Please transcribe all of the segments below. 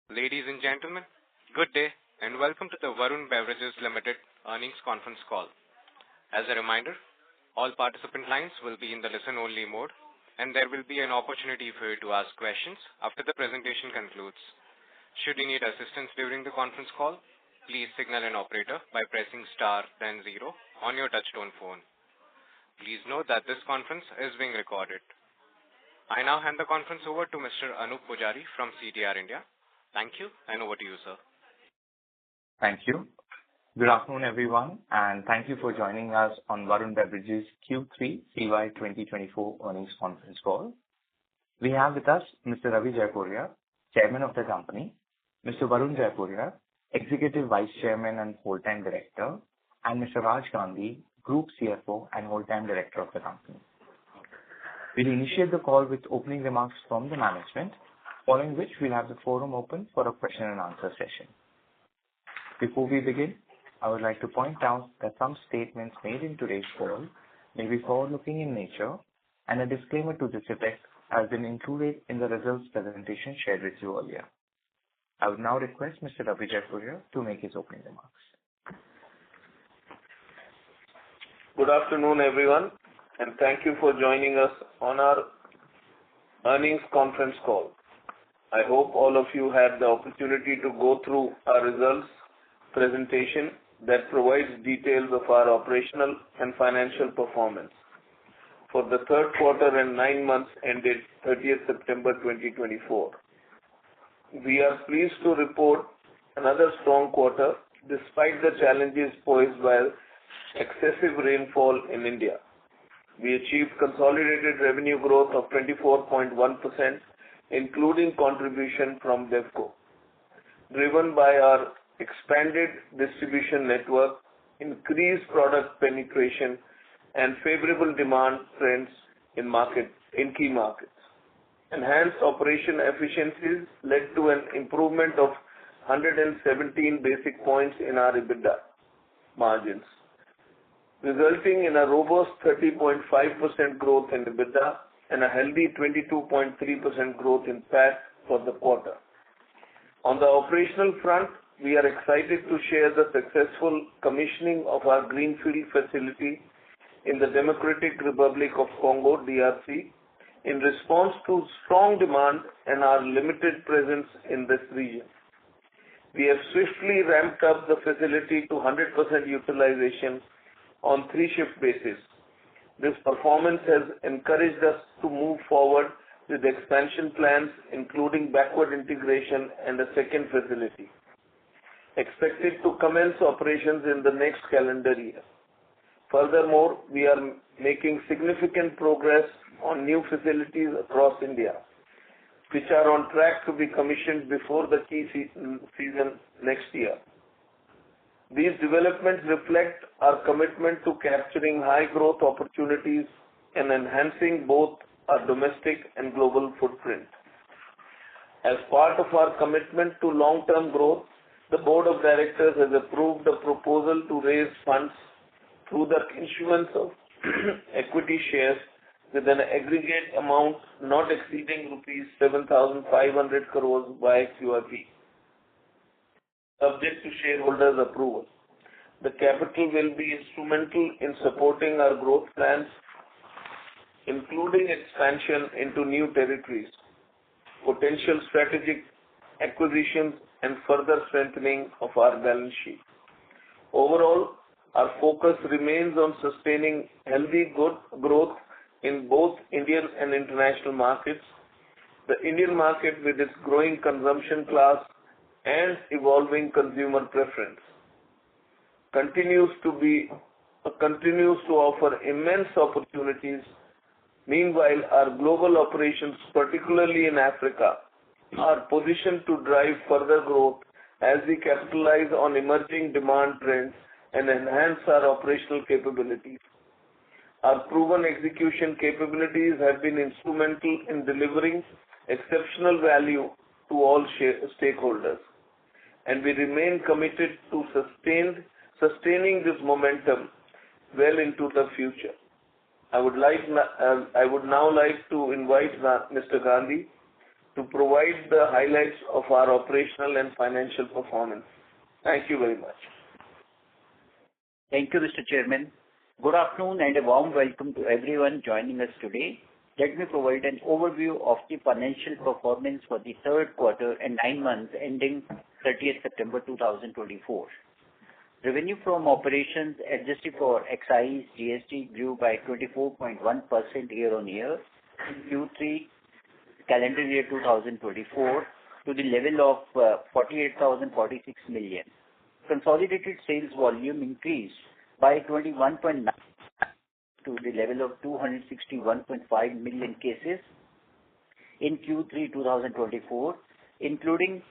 Ladies and gentlemen, good day and welcome to the Varun Beverages Ltd earnings conference call. As a reminder, all participant lines will be in the listen-only mode, and there will be an opportunity for you to ask questions after the presentation concludes. Should you need assistance during the conference call, please signal an operator by pressing star then zero on your touchtone phone. Please note that this conference is being recorded. I now hand the conference over to Mr. Anup Pujari from CDR India. Thank you, and over to you, sir. Thank you. Good afternoon, everyone, and thank you for joining us on Varun Beverages Q3 CY 2024 earnings conference call. We have with us Mr. Ravi Jaipuria, Chairman of the company, Mr. Varun Jaipuria, Executive Vice Chairman and Whole-Time Director, and Mr. Raj Gandhi, Group CFO and Whole-Time Director of the company. We'll initiate the call with opening remarks from the management, following which we'll have the forum open for a question and answer session. Before we begin, I would like to point out that some statements made in today's call may be forward-looking in nature, and a disclaimer to this effect has been included in the results presentation shared with you earlier. I would now request Mr. Ravi Jaipuria to make his opening remarks. Good afternoon, everyone, and thank you for joining us on our earnings conference call. I hope all of you had the opportunity to go through our results presentation that provides details of our operational and financial performance for the third quarter and 9 months ended 30th September 2024. We are pleased to report another strong quarter despite the challenges posed by excessive rainfall in India. We achieved consolidated revenue growth of 24.1%, including contribution from BevCo, driven by our expanded distribution network, increased product penetration, and favorable demand trends in key markets. Enhanced operation efficiencies led to an improvement of 117 basis points in our EBITDA margins, resulting in a robust 30.5% growth in EBITDA and a healthy 22.3% growth in PAT for the quarter. On the operational front, we are excited to share the successful commissioning of our greenfield facility in the Democratic Republic of Congo, DRC, in response to strong demand and our limited presence in this region. We have swiftly ramped up the facility to 100% utilization on 3-shift basis. This performance has encouraged us to move forward with expansion plans, including backward integration and a second facility, expected to commence operations in the next calendar year. Furthermore, we are making significant progress on new facilities across India, which are on track to be commissioned before the key season next year. These developments reflect our commitment to capturing high growth opportunities and enhancing both our domestic and global footprint. As part of our commitment to long-term growth, the Board of Directors has approved a proposal to raise funds through the issuance of equity shares with an aggregate amount not exceeding rupees 7,500 crores by QIP, subject to shareholders' approval. The capital will be instrumental in supporting our growth plans, including expansion into new territories, potential strategic acquisitions, and further strengthening of our balance sheet. Overall, our focus remains on sustaining healthy good growth in both Indian and international markets. The Indian market, with its growing consumption class and evolving consumer preference, continues to offer immense opportunities. Meanwhile, our global operations, particularly in Africa, are positioned to drive further growth as we capitalize on emerging demand trends and enhance our operational capabilities. Our proven execution capabilities have been instrumental in delivering exceptional value to all stakeholders, and we remain committed to sustaining this momentum well into the future. I would now like to invite Mr. Gandhi to provide the highlights of our operational and financial performance. Thank you very much. Thank you, Mr. Chairman. Good afternoon and a warm welcome to everyone joining us today. Let me provide an overview of the financial performance for the third quarter and 9 months ending 30th September 2024. Revenue from operations adjusted for excise GST grew by 24.1% year-on-year in Q3 calendar year 2024 to the level of 48,046 million. Consolidated sales volume increased by 21.9% to the level of 261.5 million cases in Q3 2024, including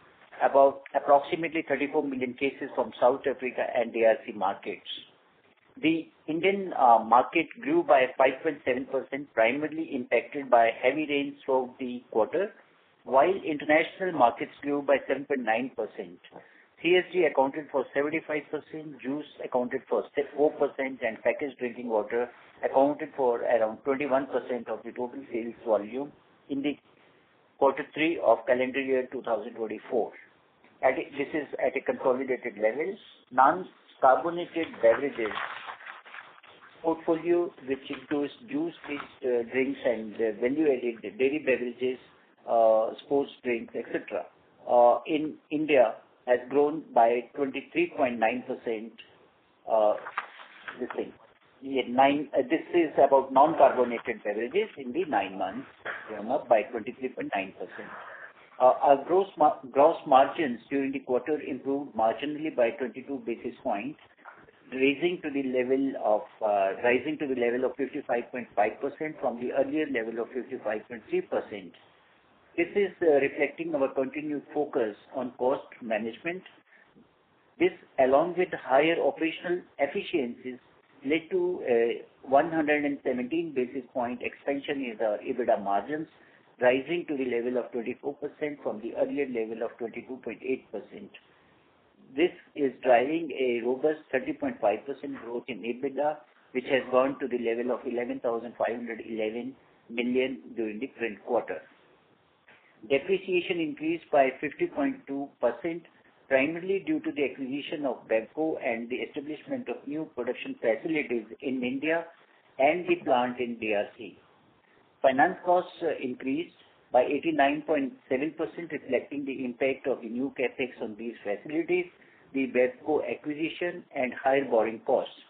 about approximately 34 million cases from South Africa and DRC markets. The Indian market grew by 5.7%, primarily impacted by heavy rains throughout the quarter, while international markets grew by 7.9%. CSD accounted for 75%, juice accounted for 4%, and packaged drinking water accounted for around 21% of the total sales volume in the quarter 3 of calendar year 2024. This is at a consolidated level. Non-carbonated beverages portfolio, which includes juice-based drinks and value-added dairy beverages, sports drinks, etc., in India has grown by 23.9%. This is about non-carbonated beverages in the 9 months, grown up by 23.9%. Our gross margins during the quarter improved marginally by 22 basis points, rising to the level of 55.5% from the earlier level of 55.3%. This is reflecting our continued focus on cost management. This, along with higher operational efficiencies, led to a 117 basis point expansion in the EBITDA margins, rising to the level of 24% from the earlier level of 22.8%. This is driving a robust 30.5% growth in EBITDA, which has gone to the level of 11,511 million during the current quarter. Depreciation increased by 50.2%, primarily due to the acquisition of BevCo and the establishment of new production facilities in India and the plant in DRC. Finance costs increased by 89.7%, reflecting the impact of the new capex on these facilities, the BevCo acquisition, and higher borrowing costs.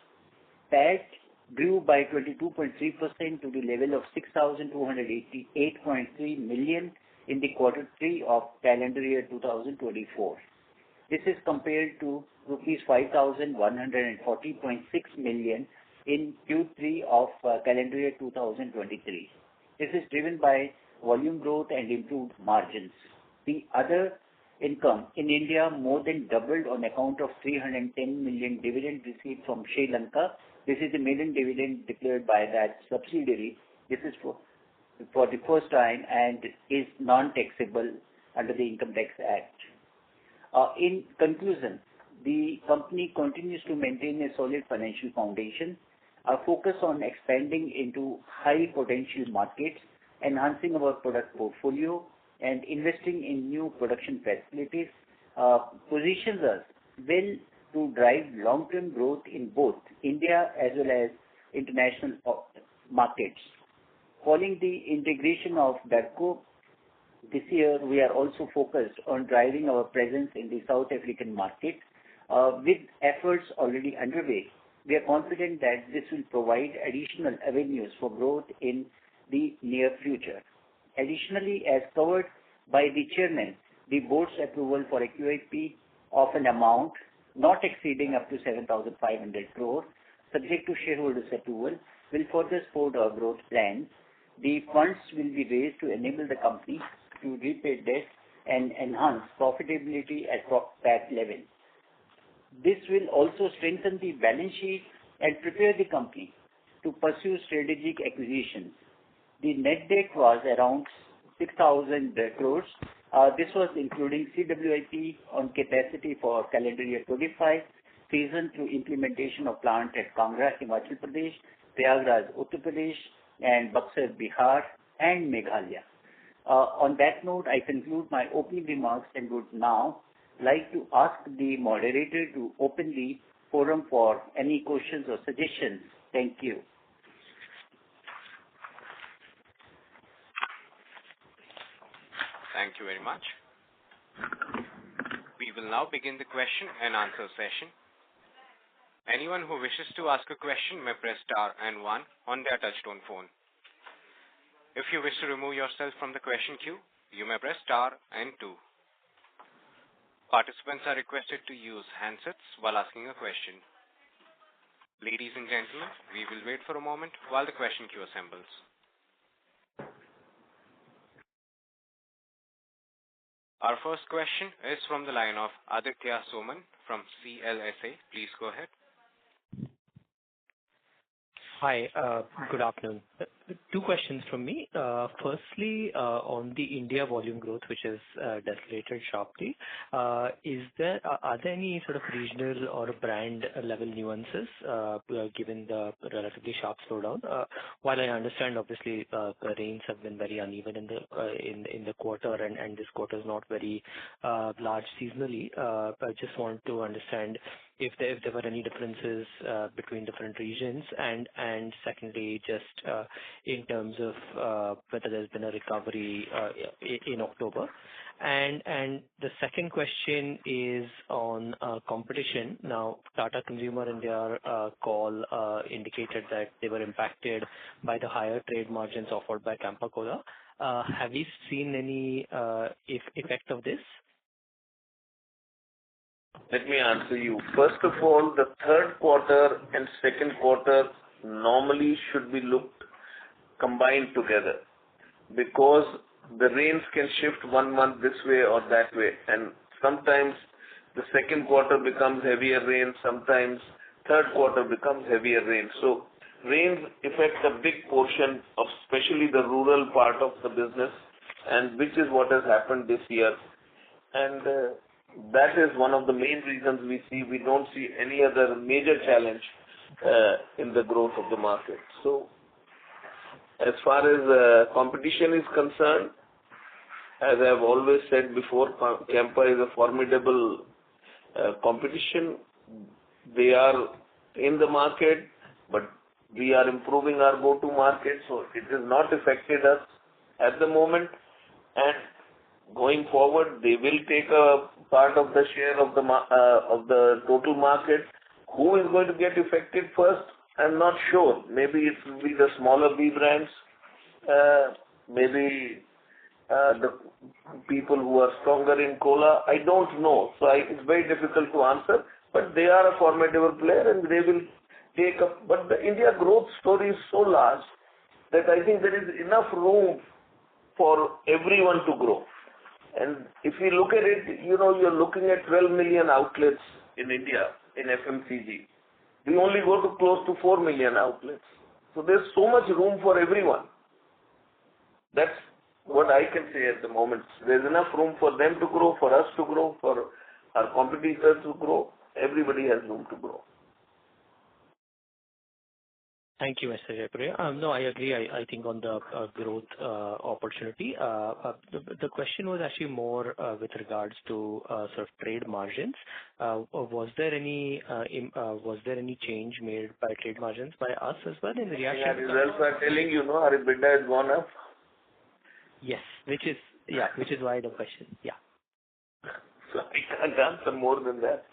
PAT grew by 22.3% to the level of 6,288.3 million in the quarter 3 of calendar year 2024. This is compared to rupees 5,140.6 million in Q3 of calendar year 2023. This is driven by volume growth and improved margins. The other income in India more than doubled on account of 310 million dividend received from Sri Lanka. This is the maiden dividend declared by that subsidiary. This is for the first time and is non-taxable under the Income Tax Act. In conclusion, the company continues to maintain a solid financial foundation. Our focus on expanding into high potential markets, enhancing our product portfolio, and investing in new production facilities positions us well to drive long-term growth in both India as well as international markets. Following the integration of BevCo, this year we are also focused on driving our presence in the South African market. With efforts already underway, we are confident that this will provide additional avenues for growth in the near future. Additionally, as covered by the chairman, the board's approval for a QIP of an amount not exceeding up to 7,500 crore, subject to shareholders' approval, will further support our growth plans. The funds will be raised to enable the company to repay debt and enhance profitability at PAT level. This will also strengthen the balance sheet and prepare the company to pursue strategic acquisitions. The net debt was around 6,000 crores. This was including CWIP on capacity for calendar year 25, season through implementation of plant at Kangra, Himachal Pradesh, Prayagraj, Uttar Pradesh, and Buxar, Bihar, and Meghalaya. On that note, I conclude my opening remarks and would now like to ask the moderator to open the forum for any questions or suggestions. Thank you. Thank you very much. We will now begin the question and answer session. Anyone who wishes to ask a question may press star and one on their touchtone phone. If you wish to remove yourself from the question queue, you may press star and two. Participants are requested to use handsets while asking a question. Ladies and gentlemen, we will wait for a moment while the question queue assembles. Our first question is from the line of Aditya Soman from CLSA. Please go ahead. Hi, good afternoon. Two questions from me. Firstly, on the India volume growth, which has decelerated sharply, are there any sort of regional or brand level nuances given the relatively sharp slowdown? While I understand obviously the rains have been very uneven in the quarter and this quarter is not very large seasonally, I just want to understand if there were any differences between different regions, and secondly, just in terms of whether there's been a recovery in October. And the second question is on competition. Now, Tata Consumer in their call indicated that they were impacted by the higher trade margins offered by Campa Cola. Have you seen any effect of this? Let me answer you. First of all, the third quarter and second quarter normally should be looked combined together, because the rains can shift 1 month this way or that way, and sometimes the second quarter becomes heavier rain, sometimes third quarter becomes heavier rain. So rains affect a big portion of especially the rural part of the business, and which is what has happened this year. And that is one of the main reasons we don't see any other major challenge in the growth of the market. So as far as competition is concerned, as I have always said before, Campa is a formidable competition. They are in the market, but we are improving our go-to market, so it has not affected us at the moment. And going forward, they will take a part of the share of the total market. Who is going to get affected first? I'm not sure. Maybe it will be the smaller B brands, maybe the people who are stronger in cola. I don't know. So it's very difficult to answer. But they are a formidable player, and they will take up. But the India growth story is so large that I think there is enough room for everyone to grow. And if you look at it, you're looking at 12 million outlets in India in FMCG. We only go to close to 4 million outlets. So there's so much room for everyone. That's what I can say at the moment. There's enough room for them to grow, for us to grow, for our competitors to grow. Everybody has room to grow. Thank you, Mr. Jaipuria. No, I agree. I think on the growth opportunity, the question was actually more with regards to sort of trade margins. Was there any change made by trade margins by us as well in the reaction? Yeah, results are telling our EBITDA has gone up. Yes, which is why the question. Yeah. So I can't answer more than that.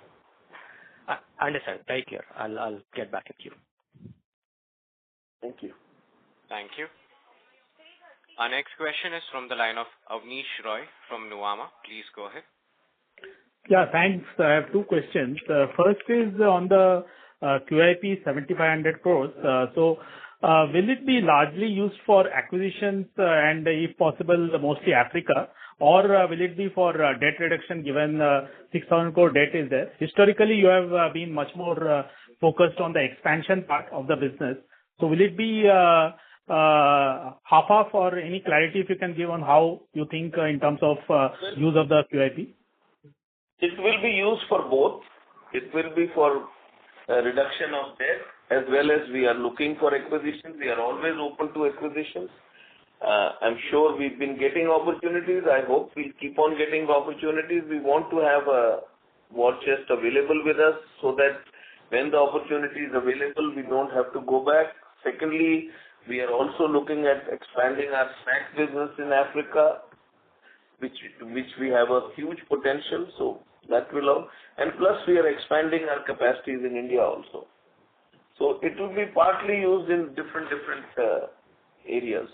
I understand. Very clear. I'll get back at you. Thank you. Thank you. Our next question is from the line of Avnish Roy from Nuvama. Please go ahead. Yeah, thanks. I have two questions. First is on the QIP 7,500 crores. So will it be largely used for acquisitions and if possible mostly Africa, or will it be for debt reduction given 6,000 crore debt is there? Historically, you have been much more focused on the expansion part of the business. So will it be half-half, or any clarity if you can give on how you think in terms of use of the QIP? It will be used for both. It will be for reduction of debt as well as we are looking for acquisitions. We are always open to acquisitions. I'm sure we've been getting opportunities. I hope we'll keep on getting opportunities. We want to have a war chest available with us so that when the opportunity is available, we don't have to go back. Secondly, we are also looking at expanding our snacks business in Africa, which we have a huge potential. So that will all. And plus, we are expanding our capacities in India also. So it will be partly used in different areas.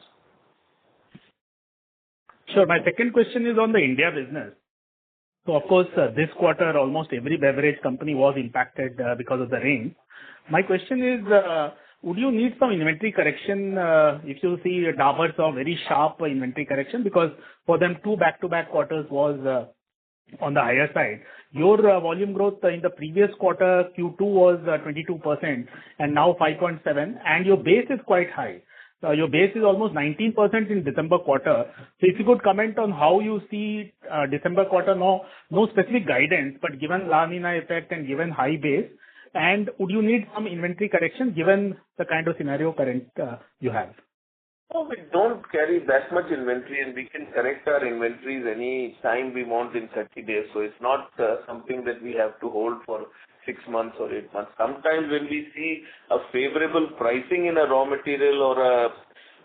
Sure. My second question is on the India business. So of course, this quarter, almost every beverage company was impacted because of the rain. My question is, would you need some inventory correction if you see Dabur saw very sharp inventory correction? Because for them, 2 back-to-back quarters was on the higher side. Your volume growth in the previous quarter, Q2 was 22% and now 5.7%, and your base is quite high. Your base is almost 19% in December quarter. So if you could comment on how you see December quarter, no specific guidance, but given La Nina effect and given high base, and would you need some inventory correction given the kind of scenario current you have? No, we don't carry that much inventory, and we can correct our inventories any time we want in 30 days. So it's not something that we have to hold for 6 months or 8 months. Sometimes when we see a favorable pricing in a raw material or a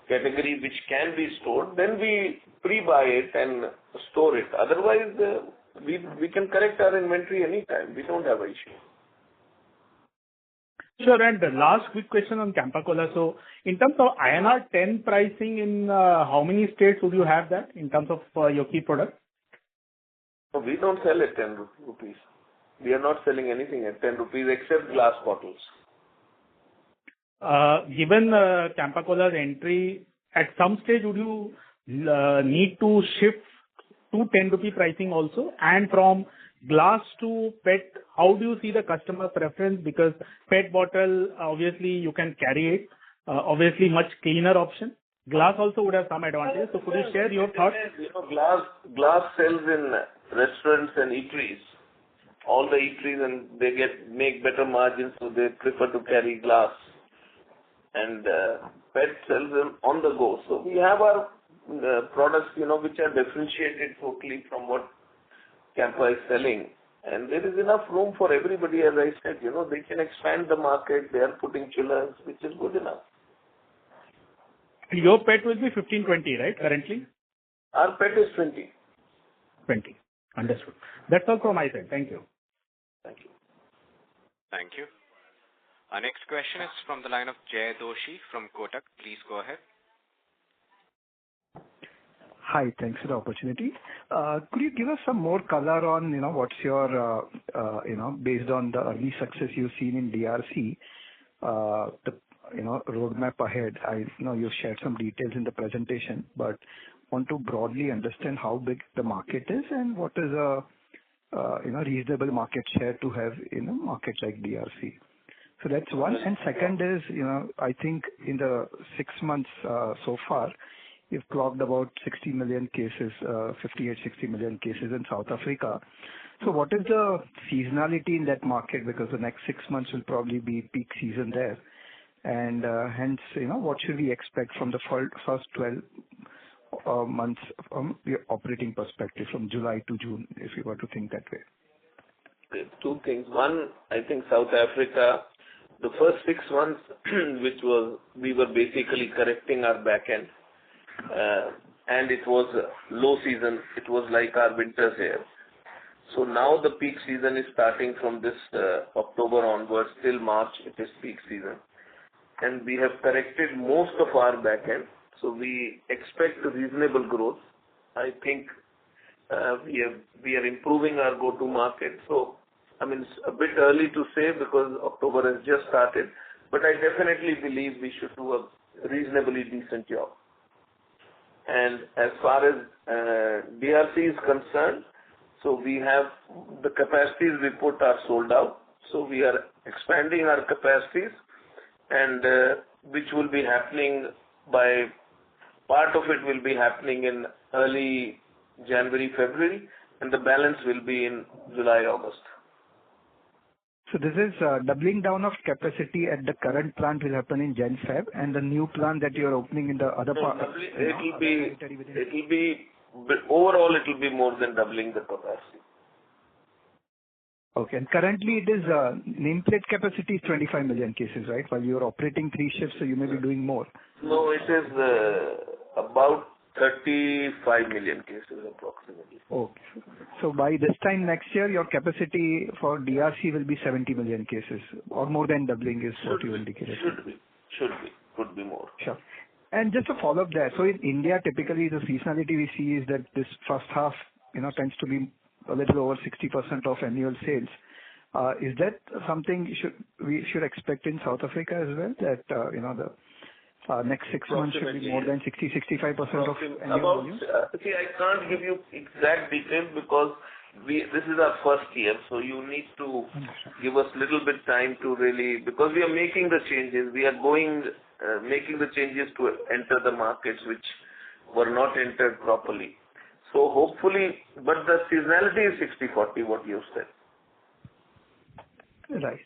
category which can be stored, then we pre-buy it and store it. Otherwise, we can correct our inventory anytime. We don't have an issue. Sure. And the last quick question on Campa Cola. So in terms of INR 10 pricing in how many states would you have that in terms of your key product? No, we don't sell at 10 rupees. We are not selling anything at 10 rupees except glass bottles. Given Campa Cola's entry, at some stage would you need to shift to 10 rupee pricing also? And from glass to PET, how do you see the customer preference? Because PET bottle, obviously you can carry it, obviously much cleaner option. Glass also would have some advantages. So could you share your thoughts? You know, glass sells in restaurants and eateries. All the eateries, and they make better margins, so they prefer to carry glass. And PET sells them on the go. So we have our products, which are differentiated totally from what Campa is selling. And there is enough room for everybody, as I said. They can expand the market. They are putting chillers, which is good enough. Your PET will be 15-20, right, currently? Our PET is 20. 20. Understood. That's all from my side. Thank you. Thank you. Thank you. Our next question is from the line of Jay Doshi from Kotak. Please go ahead. Hi, thanks for the opportunity. Could you give us some more color on, what's your, based on the early success you've seen in DRC, the, roadmap ahead? I know you've shared some details in the presentation, but want to broadly understand how big the market is and what is a, reasonable market share to have in a market like DRC. So that's one. And second is, I think in the 6 months so far, you've clocked about 60 million cases, 58-60 million cases in South Africa. So what is the seasonality in that market? Because the next 6 months will probably be peak season there. And hence, what should we expect from the first 12 months from your operating perspective, from July to June, if you were to think that way? Two things. One, I think South Africa, the first 6 months, we were basically correcting our back end. And it was low season. It was like our winters here. So now the peak season is starting from this October onwards till March. It is peak season. And we have corrected most of our back end. So we expect reasonable growth. I think we are improving our go-to market. So, it's a bit early to say because October has just started. But I definitely believe we should do a reasonably decent job. And as far as DRC is concerned, so we have the capacities we put are sold out. So we are expanding our capacities, and which will be happening part of it will be happening in early January, February, and the balance will be in July, August. So this is doubling down of capacity at the current plant will happen in Jan Feb, and the new plant that you're opening in the other part. Overall, it will be more than doubling the capacity. Okay. And currently, it is nameplate capacity is 25 million cases, right? While you're operating 3 shifts, so you may be doing more. No, it is about 35 million cases approximately. Okay. So by this time next year, your capacity for DRC will be 70 million cases, or more than doubling is what you indicated. Should be. Could be more. Sure. And just to follow up there, so in India, typically the seasonality we see is that this first half, tends to be a little over 60% of annual sales. Is that something we should expect in South Africa as well? That the next 6 months should be more than 60-65% of annual volume? See, I can't give you exact details because this is our first year, so you need to give us little bit time to really, because we are making the changes. We are making the changes to enter the markets which were not entered properly. So hopefully, but the seasonality is 60-40, what you said. Right.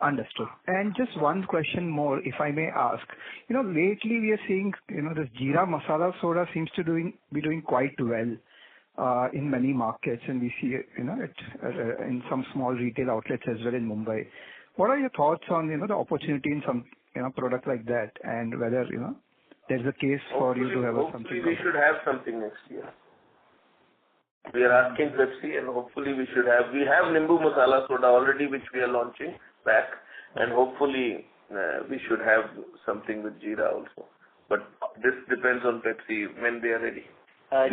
Understood. And just one question more, if I may ask. Lately we are seeing, this Jeera Masala Soda seems to be doing quite well in many markets, and we see it, in some small retail outlets as well in Mumbai. What are your thoughts on, the opportunity in some, product like that, and whether, there's a case for you to have something? Hopefully we should have something next year. We are asking Pepsi, and hopefully we have Nimbu Masala Soda already, which we are launching back, and hopefully we should have something with Jeera also. But this depends on Pepsi when they are ready.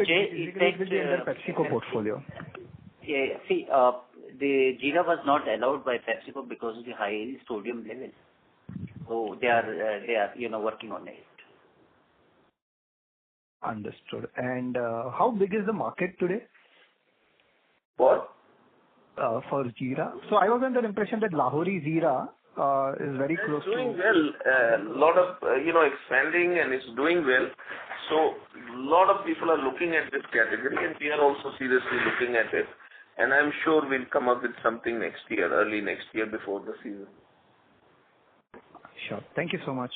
Jay, it will be under PepsiCo portfolio. Yeah, see, the Jeera was not allowed by PepsiCo because of the high sodium level. So they are working on it. Understood. And how big is the market today? What? For Jeera. So I was under the impression that Lahori Jeera is very close to... It's doing well. A lot of, expanding, and it's doing well. So a lot of people are looking at this category, and we are also seriously looking at it. And I'm sure we'll come up with something next year, early next year before the season. Sure. Thank you so much.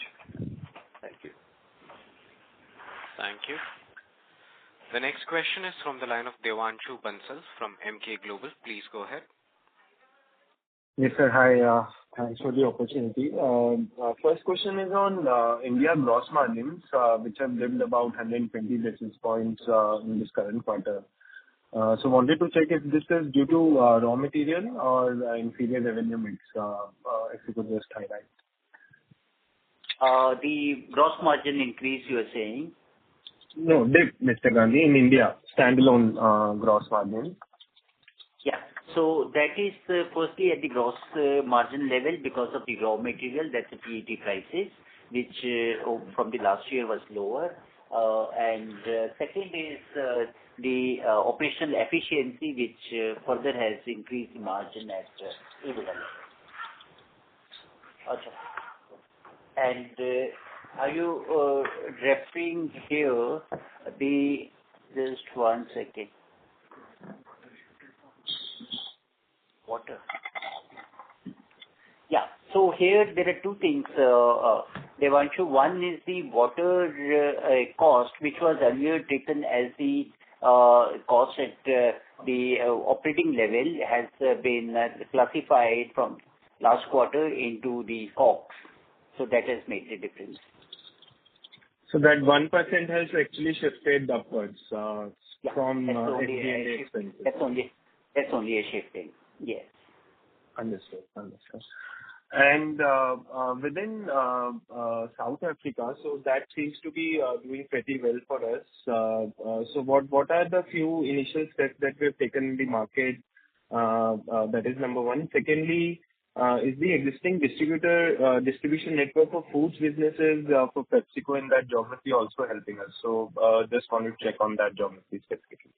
Thank you. Thank you. The next question is from the line of Devanshu Bansal from MK Global. Please go ahead. Yes, sir. Hi. Thanks for the opportunity. First question is on India gross margins, which have dipped about 120 basis points in this current quarter. So wanted to check if this is due to raw material or inferior revenue mix, if you could just highlight. The gross margin increase, you are saying? No, dip, Mr. Gandhi, in India, standalone gross margin. Yeah. So that is firstly at the gross margin level because of the raw material, that's the PET prices, which from the last year was lower. And second is the operational efficiency, which further has increased the margin at EBITDA level. Okay. And are you referring here just one second. Water. Yeah. So here there are two things, Devanshu. One is the water cost, which was earlier taken as the cost at the operating level, has been classified from last quarter into the COGS. So that has made the difference. So that 1% has actually shifted upwards from SG&A expenses. That's only a shifting. Yes. Understood. And within South Africa, so that seems to be doing pretty well for us. So what are the few initial steps that we have taken in the market? That is number one. Secondly, is the existing distribution network for foods businesses for PepsiCo in that geography also helping us? So just wanted to check on that geography specifically.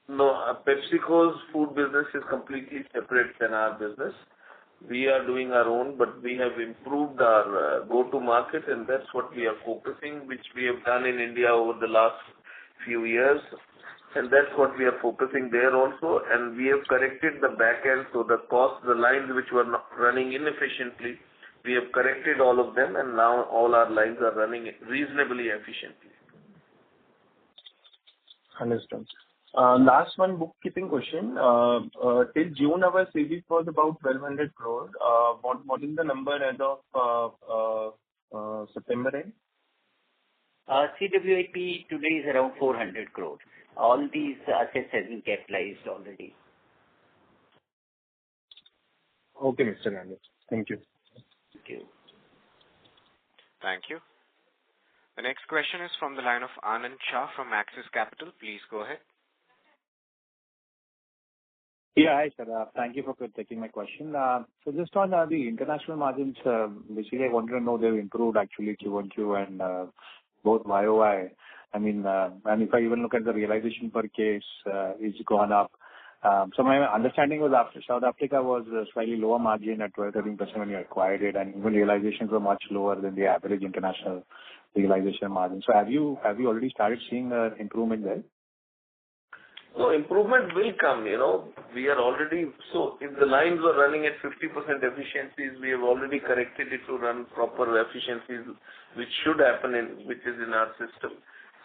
No, PepsiCo's food business is completely separate than our business. We are doing our own, but we have improved our go-to market, and that's what we are focusing, which we have done in India over the last few years. and that's what we are focusing there also. And we have corrected the back end, so the cost, the lines which were not running inefficiently, we have corrected all of them, and now all our lines are running reasonably efficiently. Understood. Last one bookkeeping question. Till June, our CWIP was about 1,200 crore. What is the number as of September end? CWIP today is around 400 crore. All these assets have been capitalized already. Okay, Mr. Gandhi. Thank you. Thank you. Thank you. The next question is from the line of Anand Shah from Axis Capital. Please go ahead. Yeah, hi, sir. Thank you for taking my question. So just on the international margins, basically, I wanted to know they've improved actually Q1Q and both YOY. I mean, and if I even look at the realization per case, it's gone up. So my understanding was after South Africa was slightly lower margin at 12-13% when you acquired it, and even realizations were much lower than the average international realization margin. So have you already started seeing improvement there? So improvement will come, we are already, so if the lines were running at 50% efficiencies, we have already corrected it to run proper efficiencies, which should happen which is in our system.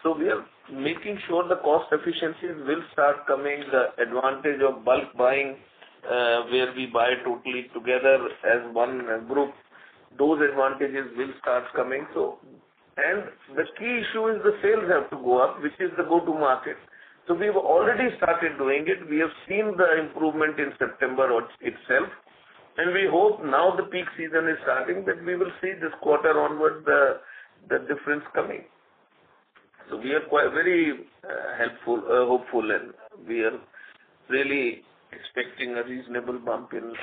So we are making sure the cost efficiencies will start coming, the advantage of bulk buying, where we buy totally together as one group, those advantages will start coming. So, and the key issue is the sales have to go up, which is the go-to market. So we've already started doing it. We have seen the improvement in September itself, and we hope now the peak season is starting that we will see this quarter onward the difference coming. So we are quite very hopeful, and we are really expecting a reasonable bump in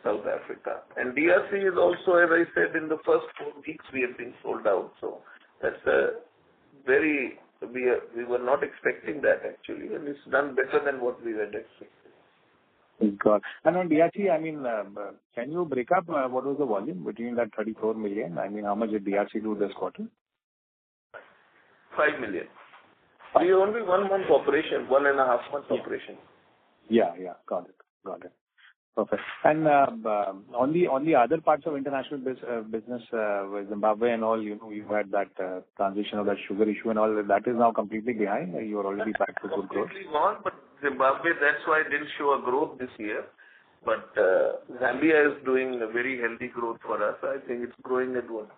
South Africa. And DRC is also, as I said, in the first 4 weeks we have been sold out. So that's a very, we were not expecting that actually, and it's done better than what we had expected. Got. And on DRC, I mean, can you break up what was the volume between that 34 million? I mean, how much did DRC do this quarter? 5 million. We only 1 month operation, 1.5 months operation. Yeah. Got it. Perfect. And on the other parts of international business, with Zimbabwe and all, you had that transition of that sugar issue and all, that is now completely behind? You are already back to good growth? Completely gone, but Zimbabwe, that's why it didn't show a growth this year. But Zambia is doing a very healthy growth for us. I think it's growing at what?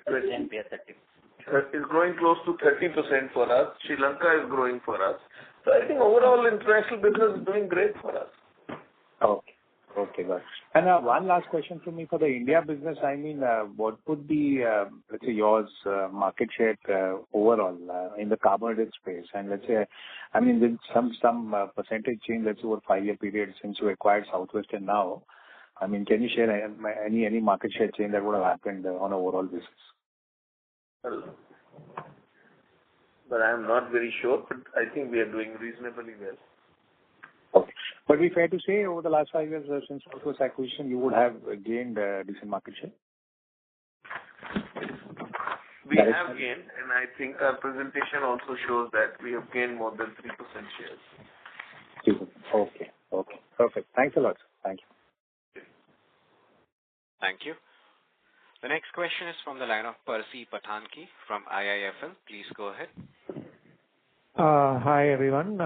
It's growing close to 30% for us. Sri Lanka is growing for us. So I think overall international business is doing great for us. Okay, got it. And one last question from me for the India business. I mean, what would be, let's say, yours market share overall in the carbonated space? And let's say, I mean, with some percentage change, let's say, over 5-year period since you acquired Southwest and now, I mean, can you share any market share change that would have happened on an overall basis? But I am not very sure, but I think we are doing reasonably well. Okay. But it'd be fair to say over the last 5 years since Southwest acquisition, you would have gained decent market share? We have gained, and I think our presentation also shows that we have gained more than 3% shares. Okay. Perfect. Thanks a lot, sir. Thank you. Thank you. The next question is from the line of Percy Pathanki from IIFL. Please go ahead. Hi, everyone.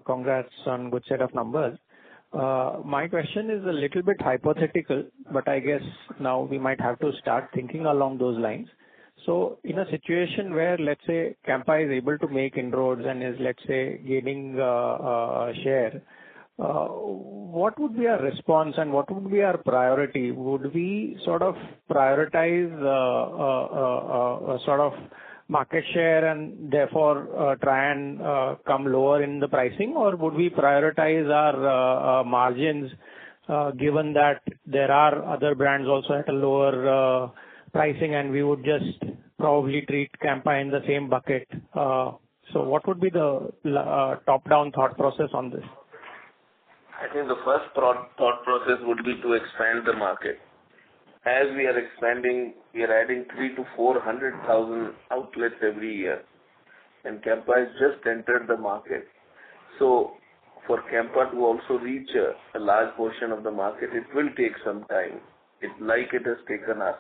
Congrats on good set of numbers. My question is a little bit hypothetical, but I guess now we might have to start thinking along those lines. So in a situation where, let's say, Campa is able to make inroads and is, let's say, gaining share, what would be our response and what would be our priority? Would we sort of prioritize sort of market share and therefore try and come lower in the pricing, or would we prioritize our margins given that there are other brands also at a lower pricing and we would just probably treat Campa in the same bucket? So what would be the top-down thought process on this? I think the first thought process would be to expand the market. As we are expanding, we are adding 300,000 to 400,000 outlets every year. and Campa has just entered the market. So for Campa to also reach a large portion of the market, it will take some time. It has taken us.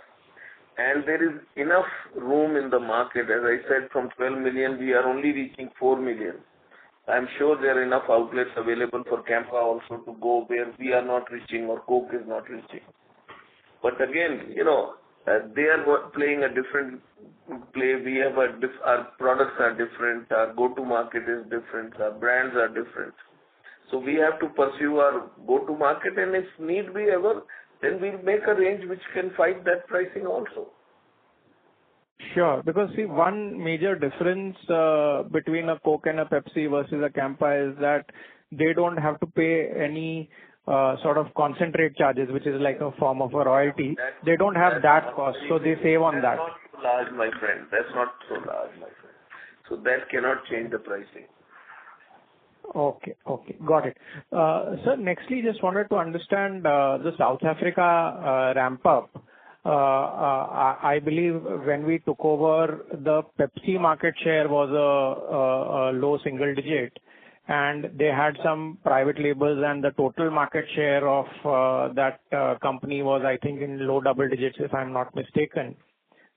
And there is enough room in the market. As I said, from 12 million, we are only reaching 4 million. I'm sure there are enough outlets available for Campa also to go where we are not reaching or Coke is not reaching. But again, they are playing a different play. We have our products are different. Our go-to-market is different. Our brands are different. So we have to pursue our go-to-market, and if need be ever, then we'll make a range which can fight that pricing also. Sure. Because see, one major difference between a Coke and a Pepsi versus a Campa is that they don't have to pay any sort of concentrate charges, which is like a form of a royalty. They don't have that cost, so they save on that. That's not so large, my friend. That's not so large, my friend. So that cannot change the pricing. Okay. Got it. Sir, nextly, just wanted to understand the South Africa ramp up. I believe when we took over, the Pepsi market share was a low single digit, and they had some private labels, and the total market share of that company was, I think, in low double digits, if I'm not mistaken.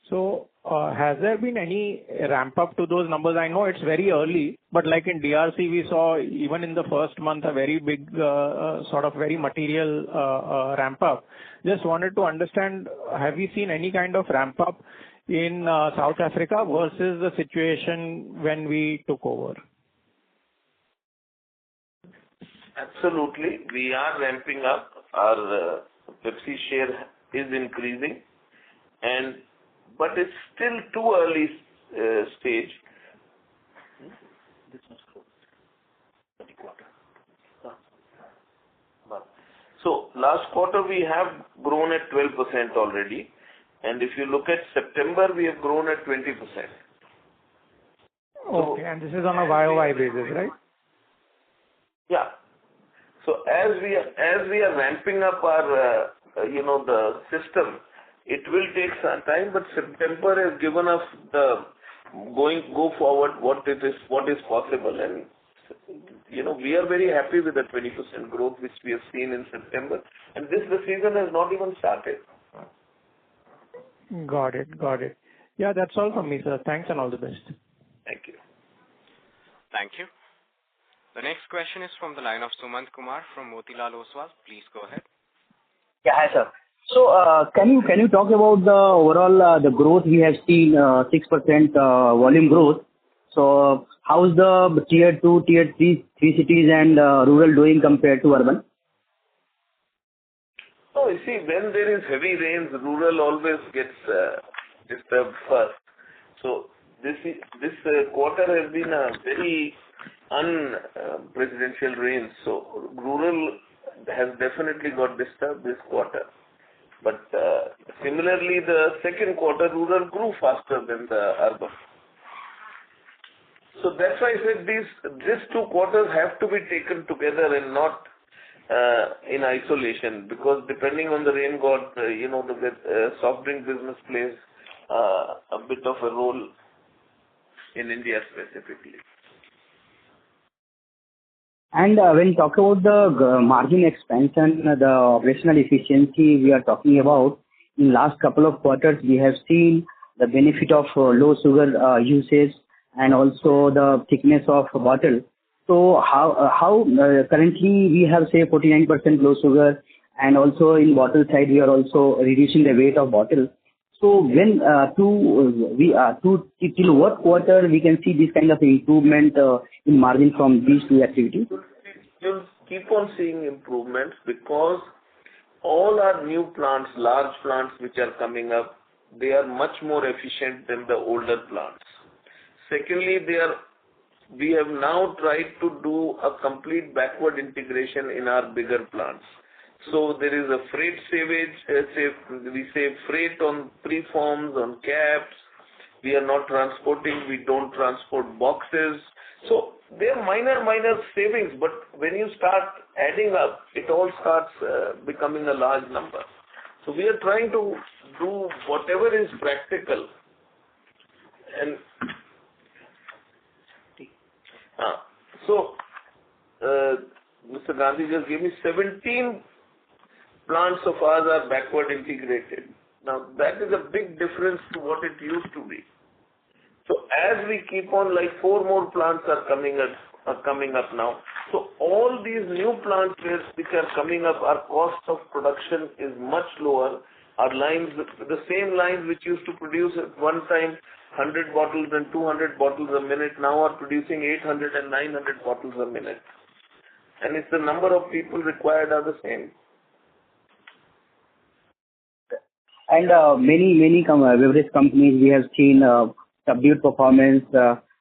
So has there been any ramp up to those numbers? I know it's very early, but like in DRC, we saw even in the first month a very big sort of very material ramp up. Just wanted to understand, have you seen any kind of ramp up in South Africa versus the situation when we took over? Absolutely. We are ramping up. Our Pepsi share is increasing, but it's still too early stage. So last quarter we have grown at 12% already, and if you look at September, we have grown at 20%. Okay, and this is on a YOY basis, right? Yeah. So as we are ramping up our the system, it will take some time, but September has given us the go forward what is possible, and we are very happy with the 20% growth which we have seen in September, and the season has not even started. Got it. Yeah, that's all from me, sir. Thanks and all the best. Thank you. Thank you. The next question is from the line of Sumant Kumar from Motilal Oswal. Please go ahead. Yeah, hi, sir. So, can you talk about the overall the growth we have seen 6% volume growth? So, how's the tier 2, tier 3 cities and rural doing compared to urban? Oh, you see, when there is heavy rains, rural always gets disturbed first. So this quarter has been a very unpresidential rain. So rural has definitely got disturbed this quarter. But similarly, the second quarter, rural grew faster than the urban. So that's why I said these two quarters have to be taken together and not in isolation, because depending on the rain god, the soft drink business plays a bit of a role in India specifically. And when you talk about the margin expansion, the operational efficiency we are talking about, in last couple of quarters we have seen the benefit of low sugar usage and also the thickness of bottle. So how currently we have say 49% low sugar, and also in bottle side we are also reducing the weight of bottle. So when till what quarter we can see this kind of improvement in margin from these two activities? You'll keep on seeing improvements because all our new plants, large plants which are coming up, they are much more efficient than the older plants. Secondly, we have now tried to do a complete backward integration in our bigger plants. So there is a freight savage, we save freight on preforms, on caps. We are not transporting, we don't transport boxes. So there are minor savings, but when you start adding up, it all starts becoming a large number. So we are trying to do whatever is practical. And So, Mr. Gandhi just gave me 17 plants of ours are backward integrated. Now, that is a big difference to what it used to be. So, as we keep on, like 4 more plants are coming up now. So, all these new plants which are coming up, our cost of production is much lower. Our lines, the same lines which used to produce at one time 100 bottles and 200 bottles a minute, now are producing 800 and 900 bottles a minute. And it's the number of people required are the same. And many beverage companies, we have seen subdued performance,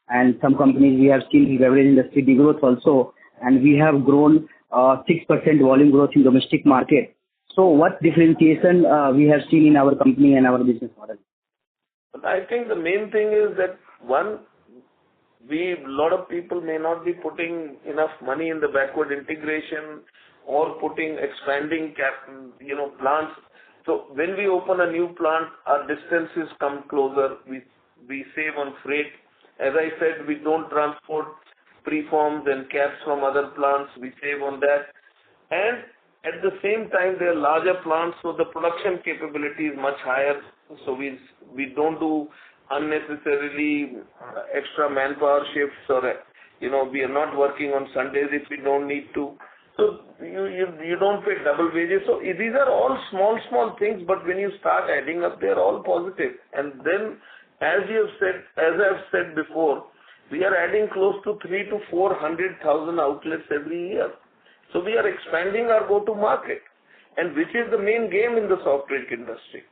and some companies we have seen in beverage industry degrowth also, and we have grown 6% volume growth in domestic market. So what differentiation we have seen in our company and our business model? But I think the main thing is that one, a lot of people may not be putting enough money in the backward integration or expanding plants. So when we open a new plant, our distances come closer. We save on freight. As I said, we don't transport preforms and caps from other plants. We save on that. And at the same time, they are larger plants, so the production capability is much higher. So we don't do unnecessarily extra manpower shifts, or we are not working on Sundays if we don't need to. So you don't pay double wages. So these are all small things, but when you start adding up, they are all positive. And then, as I've said before, we are adding close to 300,000 to 400,000 outlets every year. So we are expanding our go-to market, and which is the main game in the soft drink industry.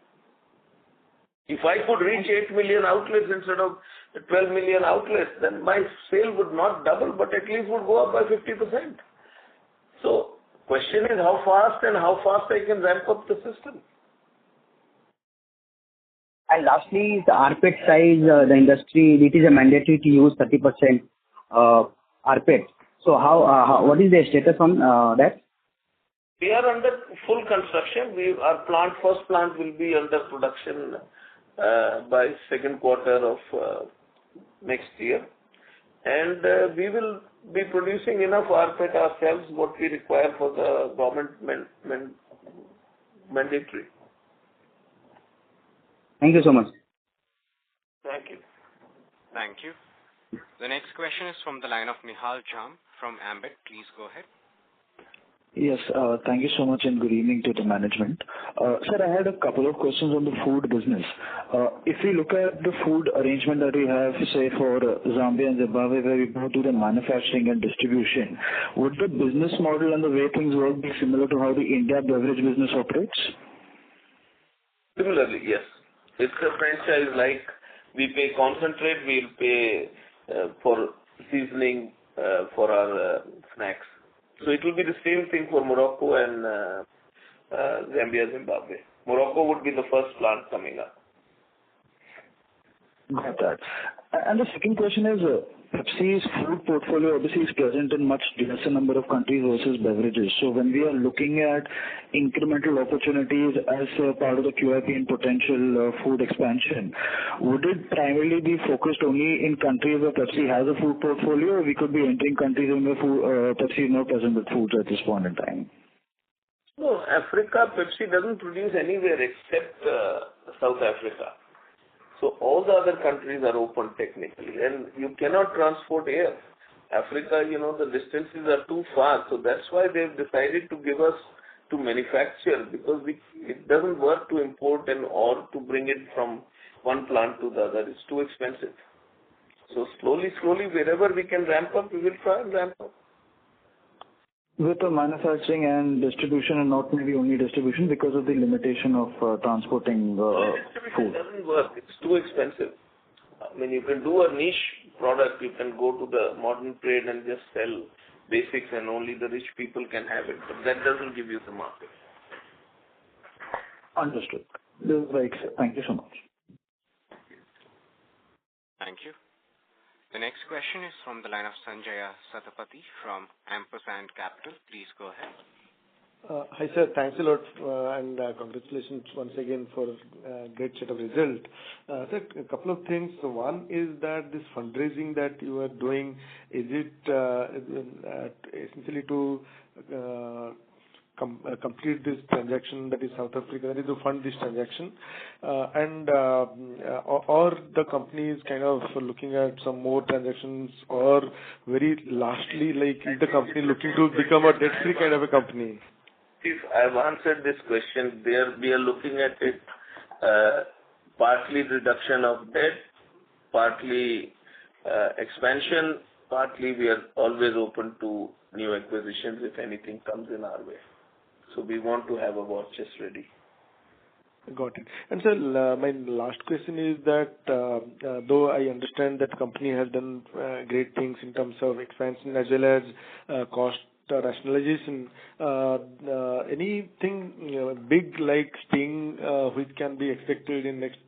If I could reach 8 million outlets instead of 12 million outlets, then my sale would not double, but at least would go up by 50%. So, question is how fast I can ramp up the system. And lastly, the rPET size, the industry, it is a mandatory to use 30% rPET. So what is the status on that? We are under full construction. Our first plant will be under production by second quarter of next year. And we will be producing enough rPET ourselves, what we require for the government mandatory. Thank you so much. Thank you. Thank you. The next question is from the line of Nihal Jham from Ambit. Please go ahead. Yes, thank you so much and good evening to the management. Sir, I had a couple of questions on the food business. If we look at the food arrangement that we have, say, for Zambia and Zimbabwe, where we both do the manufacturing and distribution, would the business model and the way things work be similar to how the India beverage business operates? Similarly, yes. It's a franchise like we pay concentrate, we'll pay for seasoning for our snacks. So it will be the same thing for Morocco and Zambia, Zimbabwe. Morocco would be the first plant coming up. Got that. And the second question is, Pepsi's food portfolio obviously is present in much lesser number of countries versus beverages. So when we are looking at incremental opportunities as part of the QIP and potential food expansion, would it primarily be focused only in countries where Pepsi has a food portfolio, or we could be entering countries in where Pepsi is not present with foods at this point in time? No, Africa, Pepsi doesn't produce anywhere except South Africa. So all the other countries are open technically, and you cannot transport air. Africa, the distances are too far, so that's why they've decided to give us to manufacture, because it doesn't work to import or to bring it from one plant to the other. It's too expensive. So slowly, wherever we can ramp up, we will try and ramp up. With the manufacturing and distribution, and not maybe only distribution, because of the limitation of transporting distribution food. Doesn't work. It's too expensive. I mean, you can do a niche product. You can go to the modern trade and just sell basics, and only the rich people can have it. But that doesn't give you the market. Understood. This is very clear. Thank you so much. Thank you. The next question is from the line of Sanjaya Satapathy from Ampersand Capital. Please go ahead. Hi, sir. Thanks a lot, and congratulations once again for a great set of result. Sir, a couple of things. So one is that this fundraising that you are doing, is it essentially to complete this transaction, that is South Africa, that is to fund this transaction? Or the company is kind of looking at some more transactions, or very lastly, like, is the company looking to become a debt-free kind of a company? If I've answered this question, we are looking at it partly reduction of debt, partly expansion, partly we are always open to new acquisitions if anything comes in our way. So we want to have a war chest ready. Got it. And sir, my last question is that though I understand that company has done great things in terms of expansion as well as cost rationalization, anything big like Sting which can be expected in next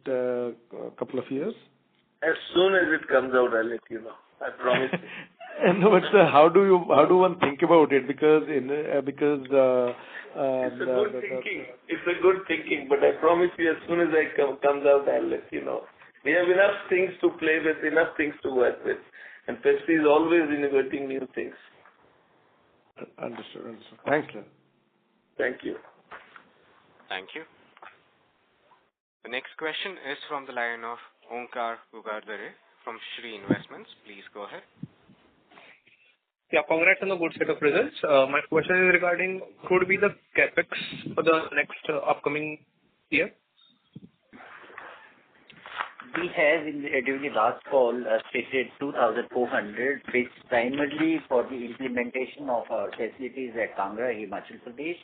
couple of years? As soon as it comes out, I'll let you know. I promise you. No, but sir, how do one think about it? Because it's a good thinking, but I promise you, as soon as it comes out, I'll let you know. We have enough things to play with, enough things to work with, and Pepsi is always innovating new things. Understood. Thanks, sir. Thank you. Thank you. The next question is from the line of Onkar Gugardare from Shri Investments. Please go ahead. Yeah, congrats on the good set of results. My question is regarding could be the capex for the next upcoming year? We have during the last call stated 2,400, which primarily for the implementation of our facilities at Kangra, Himachal Pradesh,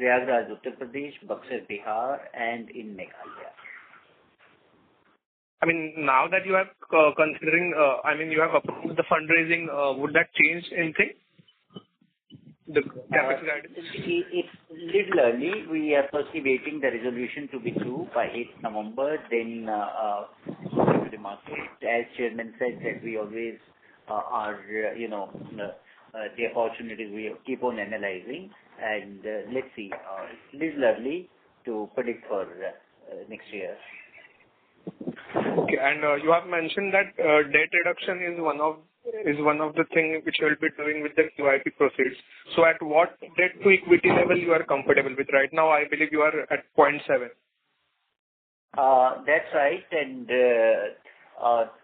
Prayagraj, Uttar Pradesh, Buxar, Bihar, and in Meghalaya. I mean, now that you have considering, you have approved the fundraising, would that change anything? The capex guidance? It's little early. We are firstly waiting the resolution to be through by 8th November, then to the market. As Chairman said that we always are, the opportunities we keep on analyzing, and let's see. Little early to predict for next year. Okay, and you have mentioned that debt reduction is one of the things which you will be doing with the QIP proceeds. So at what debt to equity level you are comfortable with? Right now, I believe you are at 0.7. That's right, and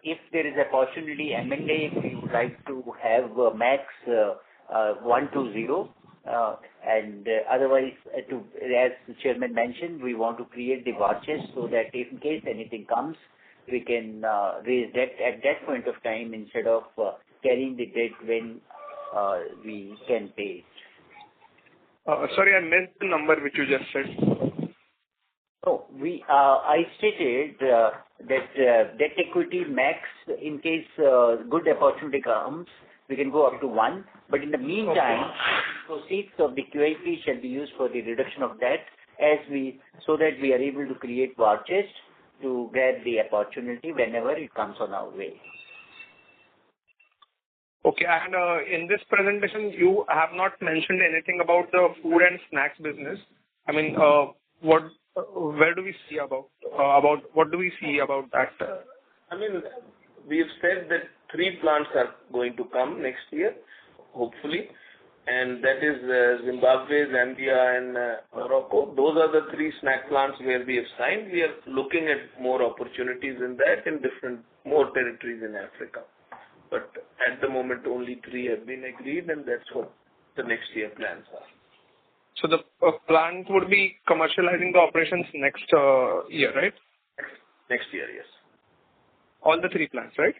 if there is a possibility M&A, we would like to have max 120. And otherwise, as the Chairman mentioned, we want to create the war chest so that if in case anything comes, we can raise debt at that point of time instead of carrying the debt when we can pay it. Sorry, I missed the number which you just said. No, I stated that debt equity max, in case good opportunity comes, we can go up to 1. But in the meantime, proceeds of the QIP shall be used for the reduction of debt so that we are able to create war chest to grab the opportunity whenever it comes on our way. Okay, and in this presentation, you have not mentioned anything about the food and snacks business. I mean, what do we see about that? I mean, we have said that 3 plants are going to come next year, hopefully, and that is Zimbabwe, Zambia, and Morocco. Those are the 3 snack plants where we have signed. We are looking at more opportunities in that in more territories in Africa. But at the moment, only 3 have been agreed, and that's what the next year plans are. So the plant would be commercializing the operations next year, right? Next year, yes. All the 3 plants, right?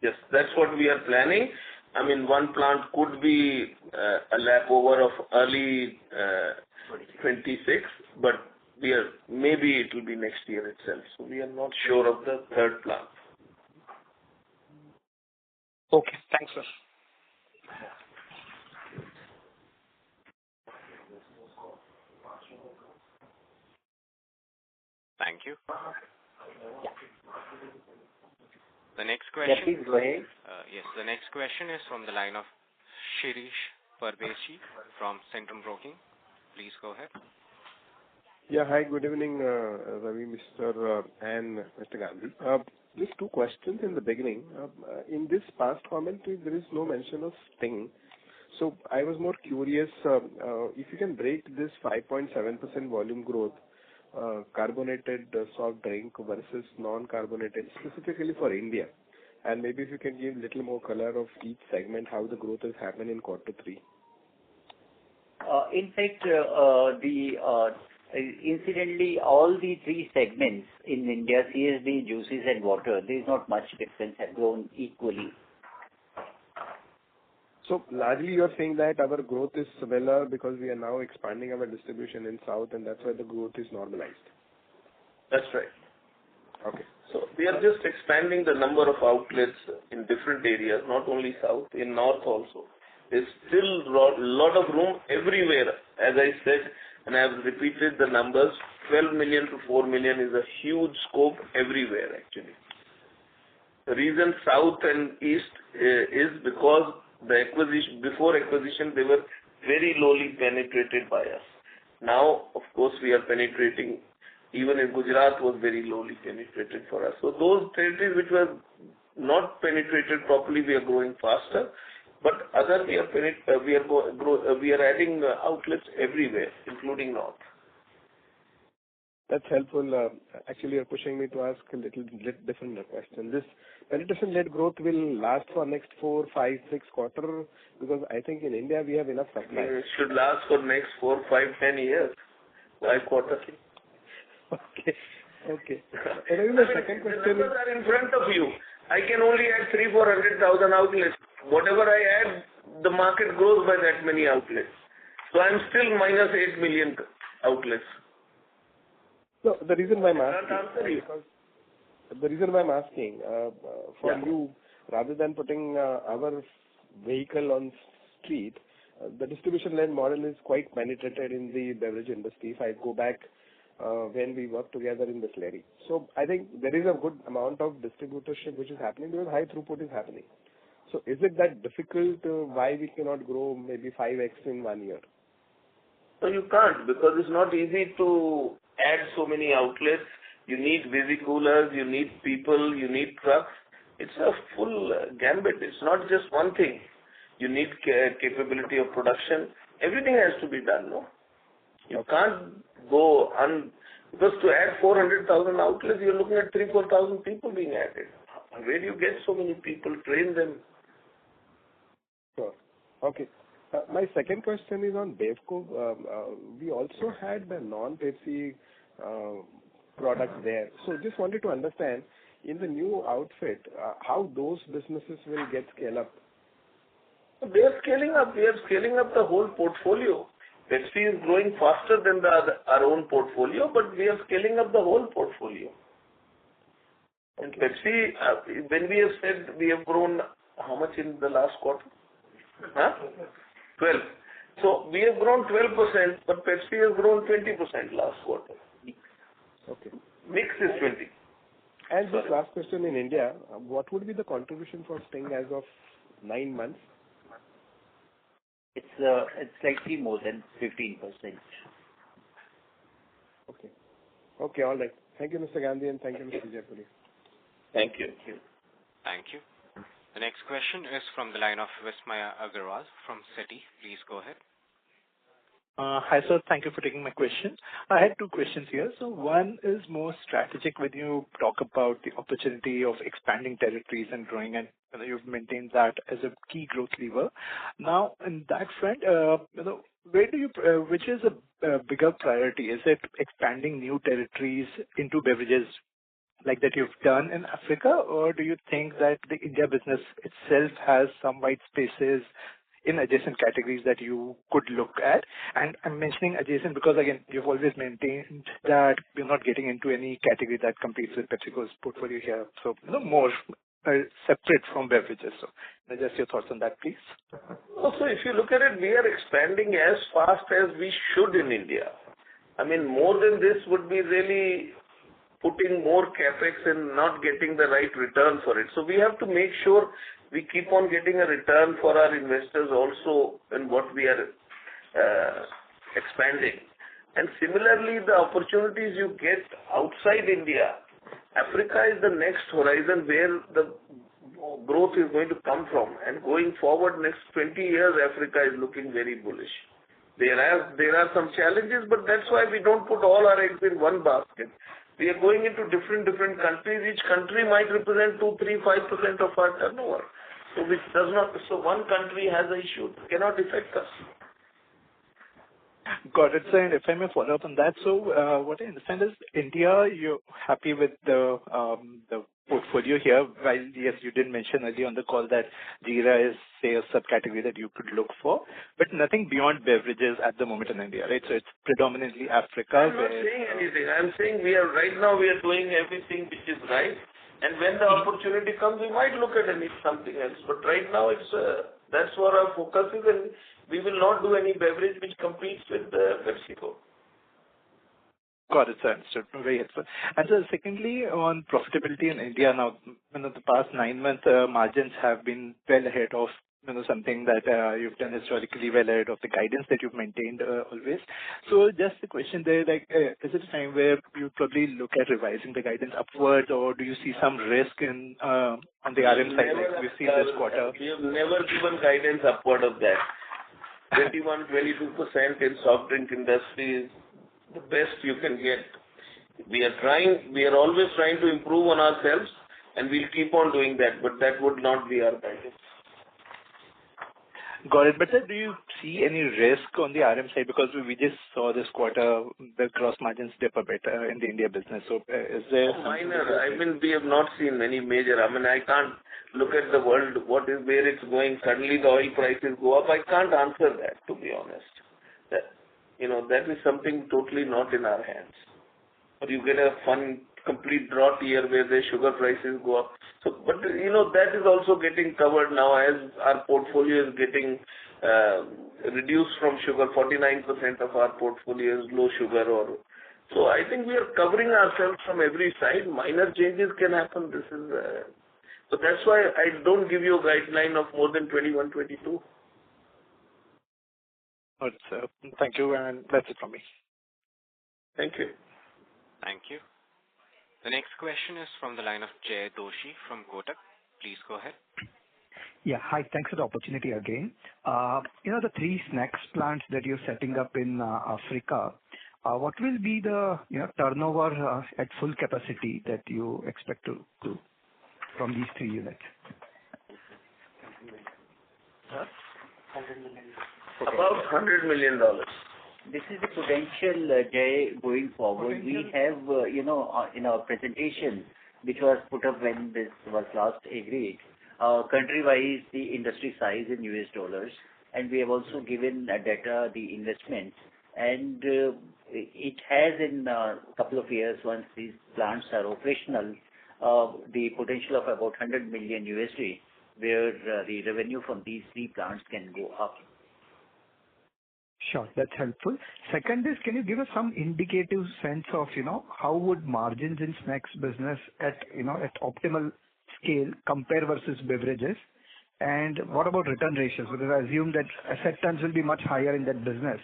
Yes, that's what we are planning. I mean, one plant could be a lap over of early 26, but maybe it will be next year itself. So we are not sure of the 3rd plant. Okay, thanks, sir. Thank you. The next question. Yeah, please go ahead. Yes, the next question is from the line of Shirish Pardeshi from Centrum Broking. Please go ahead. Yeah. Hi, good evening, Ravi, Mr. and Mr. Gandhi. Just two questions in the beginning. In this past commentary, there is no mention of Sting. So I was more curious if you can break this 5.7% volume growth, carbonated soft drink versus non-carbonated, specifically for India. And maybe if you can give a little more color of each segment, how the growth has happened in quarter 3. In fact, incidentally, all the three segments in India, CSD, juices and water, there is not much difference, have grown equally. So largely you are saying that our growth is similar because we are now expanding our distribution in South and that's why the growth is normalized. That's right. Okay. So we are just expanding the number of outlets in different areas, not only South, in North also. There's still a lot of room everywhere. As I said, and I have repeated the numbers, 12 million to 4 million is a huge scope everywhere actually. The reason South and East is because before acquisition, they were very lowly penetrated by us. Now, of course, we are penetrating. Even in Gujarat was very lowly penetrated for us. So those territories which were not penetrated properly, we are growing faster. But other we are adding outlets everywhere, including North. That's helpful. Actually, you're pushing me to ask a little different question. This penetration-led growth will last for next 4, 5, 6 quarters because I think in India we have enough supply. It should last for next 4, 5, 10 years. 5 quarters. Okay. And even the second question. The numbers are in front of you. I can only add 300,000-400,000 outlets. Whatever I add, the market grows by that many outlets. So I'm still minus 8 million outlets. No, the reason why I'm asking, for you, rather than putting our vehicle on street, the distribution-led model is quite penetrated in the beverage industry. If I go back when we worked together in the Slurry. So I think there is a good amount of distributorship which is happening because high throughput is happening. So is it that difficult why we cannot grow maybe 5x in 1 year? So you can't because it's not easy to add so many outlets. You need visi-coolers, you need people, you need trucks. It's a full gambit. It's not just one thing. You need capability of production. Everything has to be done, no? You can't go because to add 400,000 outlets, you're looking at 3,000-4,000 people being added. Where do you get so many people? Train them. Sure. Okay. My second question is on Bevco. We also had the non-Pepsi products there. So just wanted to understand, in the new outfit, how those businesses will get scaled up. They are scaling up. We are scaling up the whole portfolio. Pepsi is growing faster than our own portfolio, but we are scaling up the whole portfolio. And Pepsi, when we have said we have grown, how much in the last quarter? 12. So we have grown 12%, but Pepsi has grown 20% last quarter. Okay. Mix is 20. And this last question in India, what would be the contribution for Sting as of 9 months? It's slightly more than 15%. Okay. Okay, all right. Thank you, Mr. Gandhi, and thank you, Mr. Jaipuri. Thank you. Thank you. The next question is from the line of Vismaya Agarwal from Citi. Please go ahead. Hi, sir. Thank you for taking my question. I had two questions here. So one is more strategic when you talk about the opportunity of expanding territories and growing, and you've maintained that as a key growth lever. Now, in that front, where do you, which is a bigger priority? Is it expanding new territories into beverages like that you've done in Africa, or do you think that the India business itself has some white spaces in adjacent categories that you could look at? And I'm mentioning adjacent because, again, you've always maintained that you're not getting into any category that competes with PepsiCo's portfolio here. So, more separate from beverages. So, just your thoughts on that, please. Also, if you look at it, we are expanding as fast as we should in India. I mean, more than this would be really putting more capex and not getting the right return for it. So we have to make sure we keep on getting a return for our investors also in what we are expanding. And similarly, the opportunities you get outside India, Africa is the next horizon where the growth is going to come from. And going forward, next 20 years, Africa is looking very bullish. There are some challenges, but that's why we don't put all our eggs in one basket. We are going into different countries. Each country might represent 2, 3, 5% of our turnover. So one country has an issue, it cannot affect us. Got it, sir. And if I may follow up on that, so what I understand is India, you're happy with the portfolio here. While yes, you did mention earlier on the call that Jeera is say a subcategory that you could look for, but nothing beyond beverages at the moment in India, right? So it's predominantly Africa. I'm not saying anything. I'm saying right now we are doing everything which is right, and when the opportunity comes, we might look at something else. But right now, that's what our focus is, and we will not do any beverage which competes with PepsiCo. Got it, sir. Understood. Very helpful. And so secondly, on profitability in India now, the past 9 months, margins have been well ahead of something that you've done historically, well ahead of the guidance that you've maintained always. So just the question there, is it a time where you probably look at revising the guidance upwards, or do you see some risk in on the RM side like we've seen this quarter? We have never given guidance upward of that. 21-22% in soft drink industry is the best you can get. We are always trying to improve on ourselves, and we'll keep on doing that, but that would not be our guidance. Got it. But sir, do you see any risk on the RM side? Because we just saw this quarter the gross margins dip a bit in the India business. So is there minor? I mean, we have not seen any major. I mean, I can't look at the world, where it's going. Suddenly the oil prices go up. I can't answer that, to be honest. That is something totally not in our hands. Or you get a complete drought year where the sugar prices go up. So, but that is also getting covered now as our portfolio is getting reduced from sugar. 49% of our portfolio is low sugar. So I think we are covering ourselves from every side. Minor changes can happen. So that's why I don't give you a guideline of more than 21, 22. Good, sir. Thank you, and that's it from me. Thank you. Thank you. The next question is from the line of Jay Doshi from Kotak. Please go ahead. Yeah. Hi. Thanks for the opportunity again. The 3 snacks plants that you're setting up in Africa, what will be the turnover at full capacity that you expect to do from these 3 units? About $100 million. This is the potential, Jay, going forward. We have, in our presentation, which was put up when this was last agreed, country-wise, the industry size in US dollars, and we have also given data, the investments, and it has in a couple of years, once these plants are operational, the potential of about $100 million USD, where the revenue from these 3 plants can go up. Sure, that's helpful. Second is, can you give us some indicative sense of, how would margins in snacks business at optimal scale compare versus beverages? And what about return ratios? Because I assume that asset turns will be much higher in that business.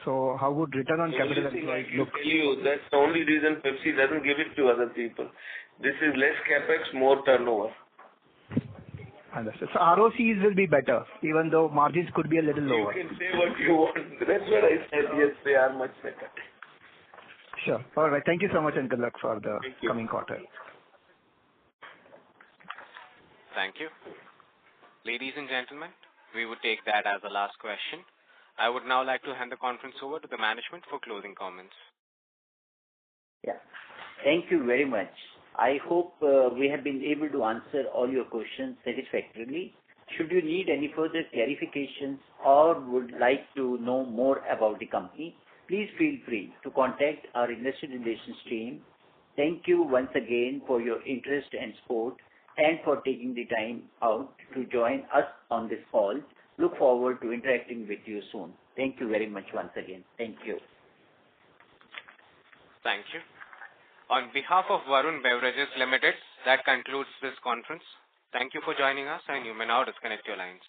So how would return on capital employed look? That's the only reason Pepsi doesn't give it to other people. This is less capex, more turnover. Understood. So ROCs will be better, even though margins could be a little lower. You can say what you want. That's what I said. Yes, they are much better. Sure. All right. Thank you so much, and good luck for the coming quarter. Thank you. Ladies and gentlemen, we would take that as the last question. I would now like to hand the conference over to the management for closing comments. Yeah. Thank you very much. I hope we have been able to answer all your questions satisfactorily. Should you need any further clarifications or would like to know more about the company, please feel free to contact our investor relations team. Thank you once again for your interest and support and for taking the time out to join us on this call. Look forward to interacting with you soon. Thank you very much once again. Thank you. Thank you. On behalf of Varun Beverages Ltd, that concludes this conference. Thank you for joining us, and you may now disconnect your lines.